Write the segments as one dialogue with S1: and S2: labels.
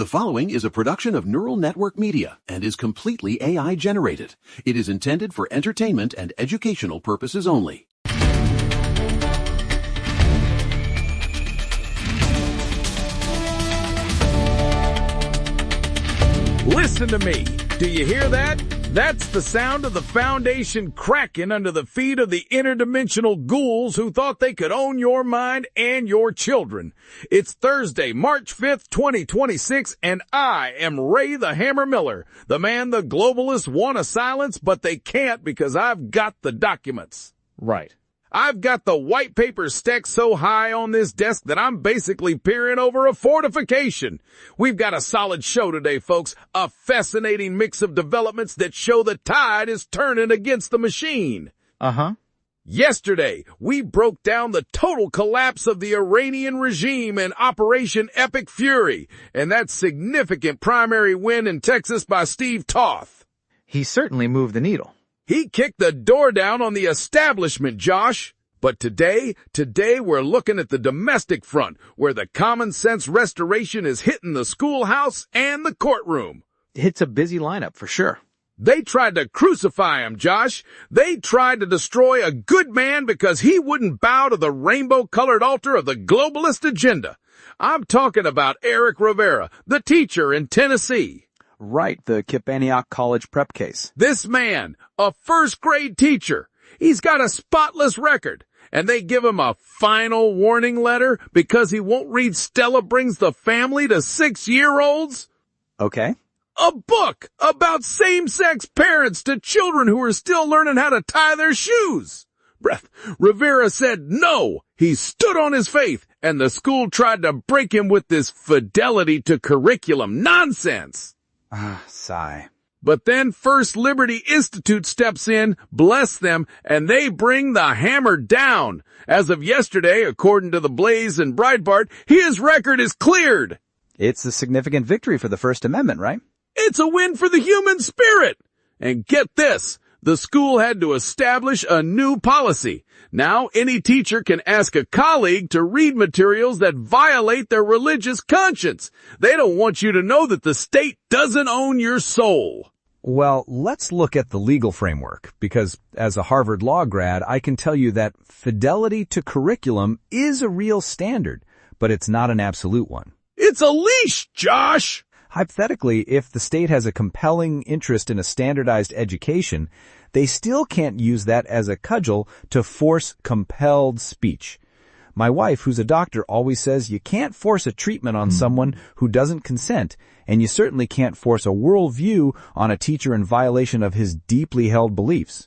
S1: The following is a production of Neural Network Media and is completely AI generated. It is intended for entertainment and educational purposes only.
S2: Listen to me. Do you hear that? That's the sound of the foundation cracking under the feet of the interdimensional ghouls who thought they could own your mind and your children. It's Thursday, March 5th, 2026, and I am Ray the Hammer Miller, the man the globalists want to silence, but they can't because I've got the documents.
S3: Right.
S2: I've got the white paper stacked so high on this desk that I'm basically peering over a fortification. We've got a solid show today, folks. A fascinating mix of developments that show the tide is turning against the machine.
S3: Uh-huh.
S2: Yesterday, we broke down the total collapse of the Iranian regime in Operation Epic Fury, and that significant primary win in Texas by Steve Toth.
S3: He certainly moved the needle.
S2: He kicked the door down on the establishment, Josh. But today we're looking at the domestic front, where the common sense restoration is hitting the schoolhouse and the courtroom.
S3: It's a busy lineup for sure.
S2: They tried to crucify him, Josh. They tried to destroy a good man because he wouldn't bow to the rainbow-colored altar of the globalist agenda. I'm talking about Eric Rivera, the teacher in Tennessee.
S3: Right, the Kip Antioch College prep case.
S2: This man, a first-grade teacher, he's got a spotless record, and they give him a final warning letter because he won't read Stella Brings the Family to 6-year-olds?
S3: Okay.
S2: A book about same-sex parents to children who are still learning how to tie their shoes. Rivera said no. He stood on his faith, and the school tried to break him with this fidelity to curriculum nonsense.
S3: Sigh.
S2: But then First Liberty Institute steps in, bless them, and they bring the hammer down. As of yesterday, according to the Blaze and Breitbart, his record is cleared.
S3: It's a significant victory for the First Amendment, right?
S2: It's a win for the human spirit. And get this, the school had to establish a new policy. Now any teacher can ask a colleague to read materials that violate their religious conscience. They don't want you to know that the state doesn't own your soul.
S4: Well, let's look at the legal framework, because as a Harvard Law grad, I can tell you that fidelity to curriculum is a real standard, but it's not an absolute one.
S2: It's a leash, Josh!
S4: Hypothetically, if the state has a compelling interest in a standardized education, they still can't use that as a cudgel to force compelled speech. My wife, who's a doctor, always says you can't force a treatment on someone who doesn't consent, and you certainly can't force a worldview on a teacher in violation of his deeply held beliefs.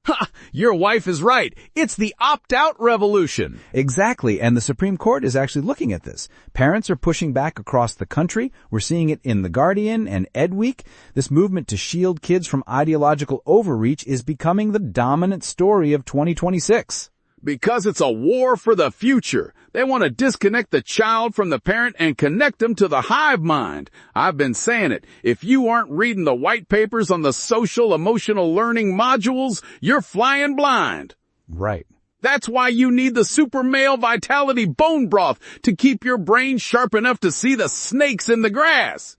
S2: Ha! Your wife is right. It's the opt-out revolution.
S4: Exactly, and the Supreme Court is actually looking at this. Parents are pushing back across the country. We're seeing it in The Guardian and Ed Week. This movement to shield kids from ideological overreach is becoming the dominant story of 2026.
S2: Because it's a war for the future. They want to disconnect the child from the parent and connect them to the hive mind. I've been saying it. If you aren't reading the white papers on the social emotional learning modules, you're flying blind.
S4: Right.
S2: That's why you need the Super Male Vitality Bone Broth to keep your brain sharp enough to see the snakes in the grass.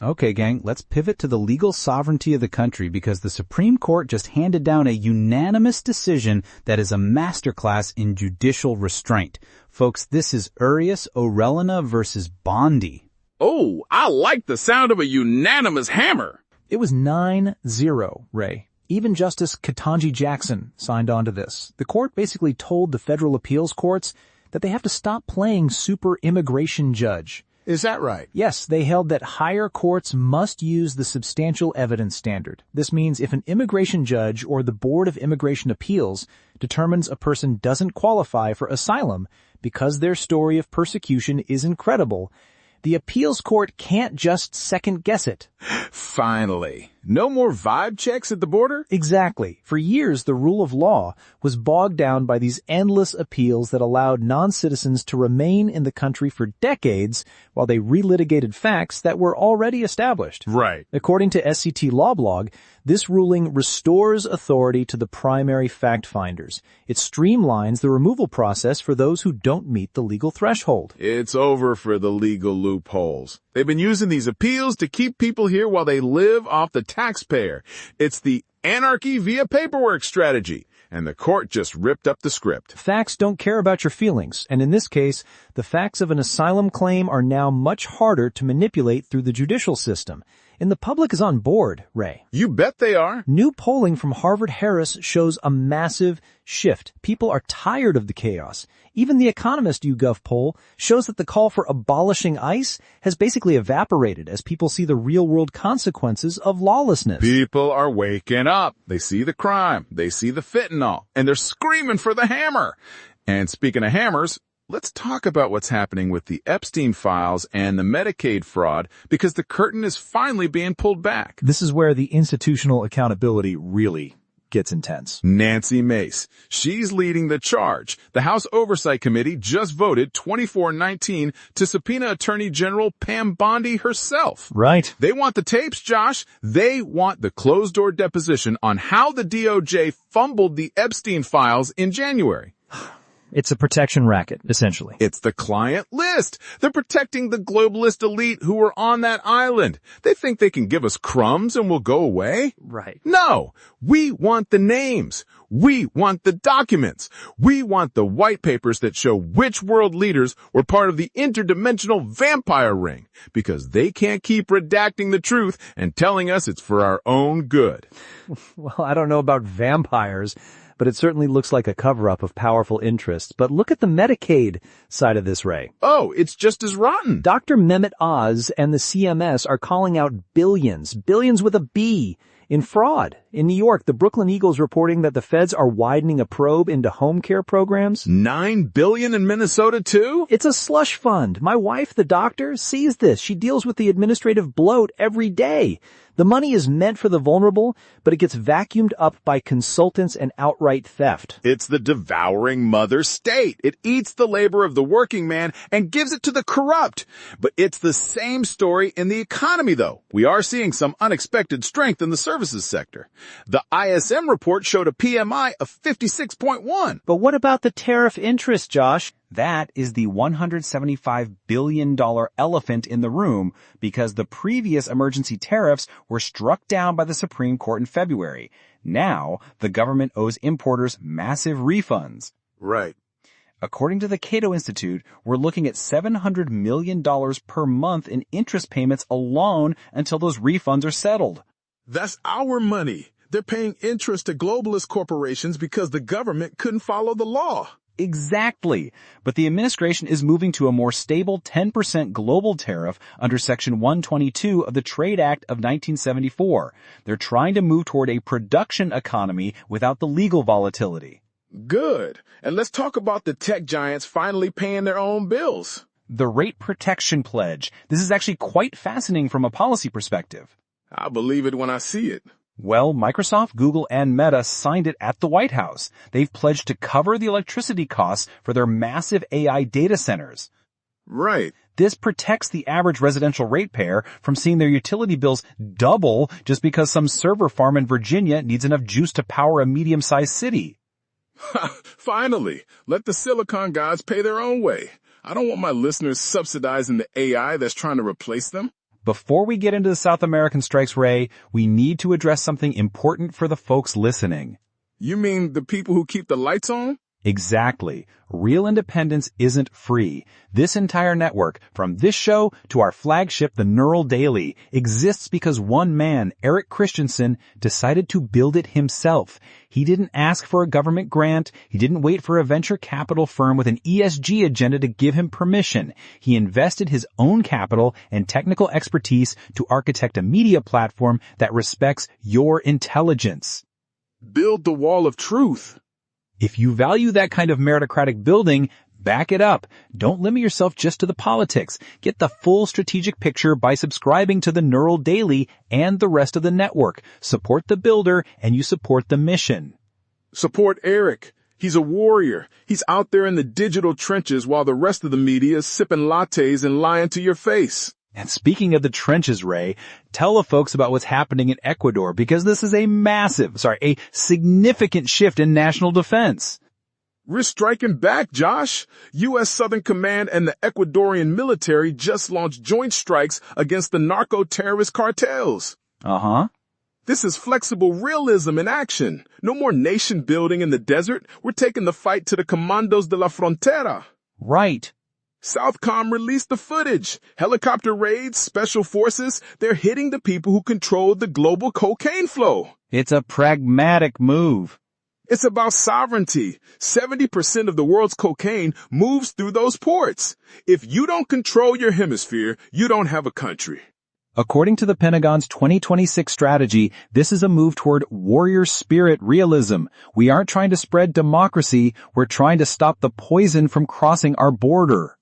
S4: Okay, gang, let's pivot to the legal sovereignty of the country because the Supreme Court just handed down a unanimous decision that is a masterclass in judicial restraint. Folks, this is Urias Orellana versus Bondi.
S2: Oh, I like the sound of a unanimous hammer.
S5: It was 9-0, Ray. Even Justice Ketanji Jackson signed on to this. The court basically told the federal appeals courts that they have to stop playing super immigration judge.
S6: Is that right?
S5: Yes, they held that higher courts must use the substantial evidence standard. This means if an immigration judge or the Board of Immigration Appeals determines a person doesn't qualify for asylum because their story of persecution is incredible, the appeals court can't just second-guess it.
S2: Finally. No more vibe checks at the border?
S5: Exactly. For years, the rule of law was bogged down by these endless appeals that allowed non-citizens to remain in the country for decades while they relitigated facts that were already established.
S2: Right.
S5: According to SCT Law Blog, this ruling restores authority to the primary fact finders. It streamlines the removal process for those who don't meet the legal threshold.
S2: It's over for the legal loopholes. They've been using these appeals to keep people here while they live off the taxpayer. It's the anarchy via paperwork strategy. And the court just ripped up the script.
S5: Facts don't care about your feelings, and in this case, the facts of an asylum claim are now much harder to manipulate through the judicial system. And the public is on board, Ray.
S2: You bet they are.
S5: New polling from Harvard-Harris shows a massive shift. People are tired of the chaos. Even the Economist YouGov poll shows that the call for abolishing ICE has basically evaporated as people see the real-world consequences of lawlessness.
S2: People are waking up. They see the crime. They see the fentanyl. And they're screaming for the hammer. And speaking of hammers, let's talk about what's happening with the Epstein files and the Medicaid fraud, because the curtain is finally being pulled back.
S4: This is where the institutional accountability really gets intense.
S2: Nancy Mace. She's leading the charge. The House Oversight Committee just voted 24-19 to subpoena Attorney General Pam Bondi herself.
S5: Right.
S2: They want the tapes, Josh. They want the closed-door deposition on how the DOJ fumbled the Epstein files in January.
S5: It's a protection racket, essentially.
S2: It's the client list. They're protecting the globalist elite who are on that island. They think they can give us crumbs and we'll go away?
S5: Right.
S2: No. We want the names. We want the documents. We want the white papers that show which world leaders were part of the interdimensional vampire ring, because they can't keep redacting the truth and telling us it's for our own good.
S5: Well, I don't know about vampires, but it certainly looks like a cover-up of powerful interests. But look at the Medicaid side of this, Ray.
S2: Oh, it's just as rotten.
S5: Dr. Mehmet Oz and the CMS are calling out billions with a B, in fraud. In New York, the Brooklyn Eagle's reporting that the feds are widening a probe into home care programs.
S2: $9 billion in Minnesota, too?
S5: It's a slush fund. My wife, the doctor, sees this. She deals with the administrative bloat every day. The money is meant for the vulnerable, but it gets vacuumed up by consultants and outright theft.
S2: It's the devouring mother state. It eats the labor of the working man and gives it to the corrupt. But it's the same story in the economy, though. We are seeing some unexpected strength in the services sector. The ISM report showed a PMI of 56.1.
S5: But what about the tariff interest, Josh?
S3: That is the $175 billion elephant in the room, because the previous emergency tariffs were struck down by the Supreme Court in February. Now, the government owes importers massive refunds.
S2: Right.
S3: According to the Cato Institute, we're looking at $700 million per month in interest payments alone until those refunds are settled.
S6: That's our money. They're paying interest to globalist corporations because the government couldn't follow the law.
S3: Exactly. But the administration is moving to a more stable 10% global tariff under Section 122 of the Trade Act of 1974. They're trying to move toward a production economy without the legal volatility.
S6: Good. And let's talk about the tech giants finally paying their own bills.
S3: The Rate Protection Pledge. This is actually quite fascinating from a policy perspective.
S6: I'll believe it when I see it.
S3: Well, Microsoft, Google, and Meta signed it at the White House. They've pledged to cover the electricity costs for their massive AI data centers.
S6: Right.
S3: This protects the average residential ratepayer from seeing their utility bills double just because some server farm in Virginia needs enough juice to power a medium-sized city.
S6: Finally, let the silicon gods pay their own way. I don't want my listeners subsidizing the AI that's trying to replace them.
S3: Before we get into the South American strikes, Ray, we need to address something important for the folks listening.
S6: You mean the people who keep the lights on?
S3: Exactly. Real independence isn't free. This entire network, from this show to our flagship, the Neural Daily, exists because one man, Eric Christensen, decided to build it himself. He didn't ask for a government grant. He didn't wait for a venture capital firm with an ESG agenda to give him permission. He invested his own capital and technical expertise to architect a media platform that respects your intelligence.
S6: Build the wall of truth.
S3: If you value that kind of meritocratic building, Back it up. Don't limit yourself just to the politics. Get the full strategic picture by subscribing to the Neural Daily and the rest of the network. Support the builder and you support the mission.
S6: Support Eric. He's a warrior. He's out there in the digital trenches while the rest of the media is sipping lattes and lying to your face.
S3: And speaking of the trenches, Ray, tell the folks about what's happening in Ecuador because this is a significant shift in national defense.
S6: We're striking back, Josh. U.S. Southern Command and the Ecuadorian military just launched joint strikes against the narco-terrorist cartels.
S3: Uh-huh.
S6: This is flexible realism in action. No more nation building in the desert. We're taking the fight to the Comandos de la Frontera.
S3: Right.
S6: Southcom released the footage. Helicopter raids, special forces, they're hitting the people who control the global cocaine flow.
S3: It's a pragmatic move.
S6: It's about sovereignty. 70% of the world's cocaine moves through those ports. If you don't control your hemisphere, you don't have a country.
S3: According to the Pentagon's 2026 strategy, this is a move toward warrior spirit realism. We aren't trying to spread democracy, we're trying to stop the poison from crossing our border.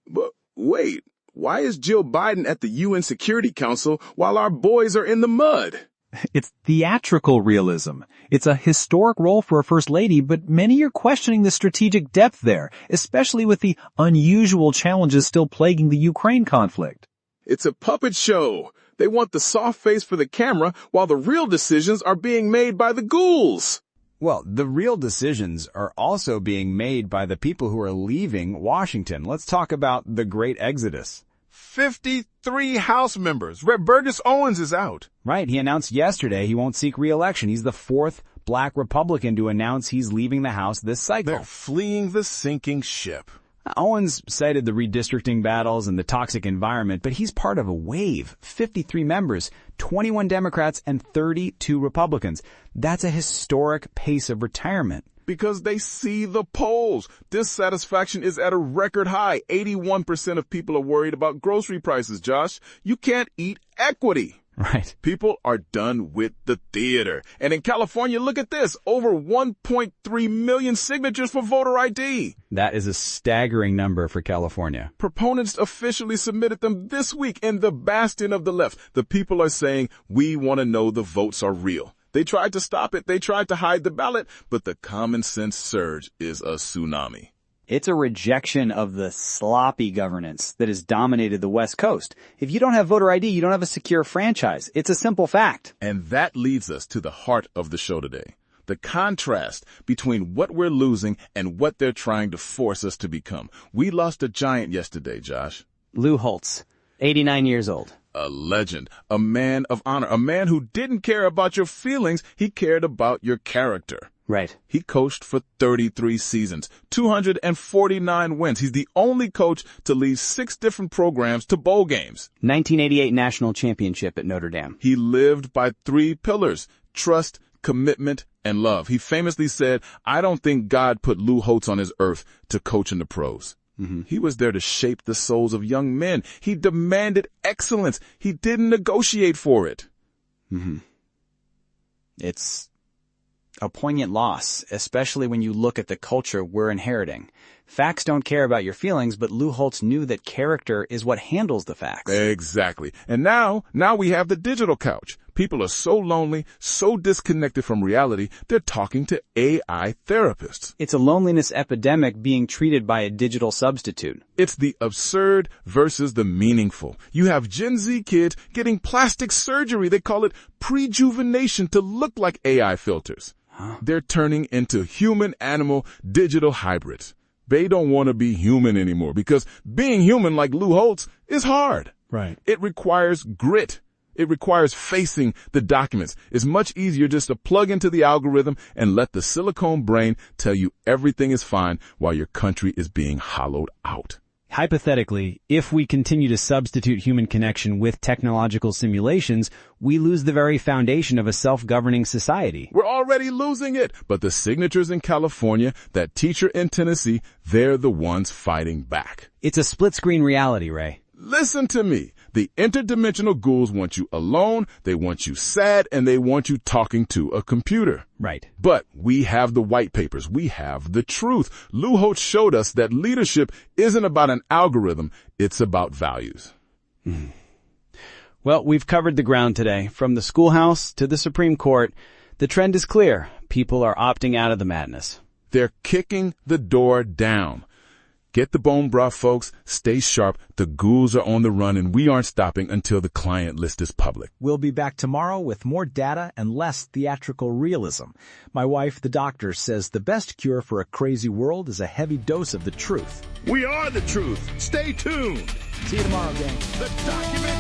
S6: But wait, why is Jill Biden at the UN Security Council while our boys are in the mud?
S3: It's theatrical realism. It's a historic role for a first lady, but many are questioning the strategic depth there, especially with the unusual challenges still plaguing the Ukraine conflict.
S6: It's a puppet show. They want the soft face for the camera while the real decisions are being made by the ghouls.
S4: Well, the real decisions are also being made by the people who are leaving Washington. Let's talk about the Great Exodus.
S6: 53 House members. Rep. Burgess Owens is out.
S4: Right. He announced yesterday he won't seek re-election. He's the fourth black Republican to announce he's leaving the House this cycle.
S6: They're fleeing the sinking ship.
S4: Owens cited the redistricting battles and the toxic environment, but he's part of a wave. 53 members, 21 Democrats, and 32 Republicans. That's a historic pace of retirement.
S6: Because they see the polls. Dissatisfaction is at a record high. 81% of people are worried about grocery prices, Josh. You can't eat equity.
S4: Right.
S6: People are done with the theater. And in California, look at this. Over 1.3 million signatures for voter ID.
S4: That is a staggering number for California.
S6: Proponents officially submitted them this week in the bastion of the left. The people are saying, we want to know the votes are real. They tried to stop it. They tried to hide the ballot, but the common sense surge is a tsunami.
S7: It's a rejection of the sloppy governance that has dominated the West Coast. If you don't have voter ID, you don't have a secure franchise. It's a simple fact.
S6: And that leads us to the heart of the show today. The contrast between what we're losing and what they're trying to force us to become. We lost a giant yesterday, Josh.
S7: Lou Holtz, 89 years old.
S6: A legend, a man of honor, a man who didn't care about your feelings. He cared about your character.
S7: Right.
S6: He coached for 33 seasons, 249 wins. He's the only coach to lead 6 different programs to bowl games.
S7: 1988 national championship at Notre Dame.
S6: He lived by 3 pillars: trust, commitment, and love. He famously said, I don't think God put Lou Holtz on his earth to coach in the pros. Mm-hmm. He was there to shape the souls of young men. He demanded excellence. He didn't negotiate for it.
S7: Mm-hmm. It's a poignant loss, especially when you look at the culture we're inheriting. Facts don't care about your feelings, but Lou Holtz knew that character is what handles the facts.
S6: Exactly. And now we have the digital couch. People are so lonely, so disconnected from reality, they're talking to AI therapists.
S7: It's a loneliness epidemic being treated by a digital substitute.
S6: It's the absurd versus the meaningful. You have Gen Z kids getting plastic surgery. They call it prejuvenation to look like AI filters. They're turning into human-animal digital hybrids. They don't want to be human anymore because being human like Lou Holtz is hard.
S2: Right.
S6: It requires grit. It requires facing the documents. It's much easier just to plug into the algorithm and let the silicone brain tell you everything is fine while your country is being hollowed out.
S8: Hypothetically, if we continue to substitute human connection with technological simulations, we lose the very foundation of a self-governing society.
S6: We're already losing it. But the signatures in California, that teacher in Tennessee, they're the ones fighting back.
S8: It's a split-screen reality, Ray.
S6: Listen to me. The interdimensional ghouls want you alone, they want you sad, and they want you talking to a computer.
S8: Right.
S6: But we have the white papers. We have the truth. Lou Holtz showed us that leadership isn't about an algorithm. It's about values.
S8: Well, we've covered the ground today. From the Schoolhouse to the Supreme Court, the trend is clear. People are opting out of the madness.
S6: They're kicking the door down. Get the bone broth, folks. Stay sharp. The ghouls are on the run, and we aren't stopping until the client list is public.
S5: We'll be back tomorrow with more data and less theatrical realism. My wife, the doctor, says the best cure for a crazy world is a heavy dose of the truth.
S2: We are the truth. Stay tuned.
S5: See you tomorrow, gang.
S2: The document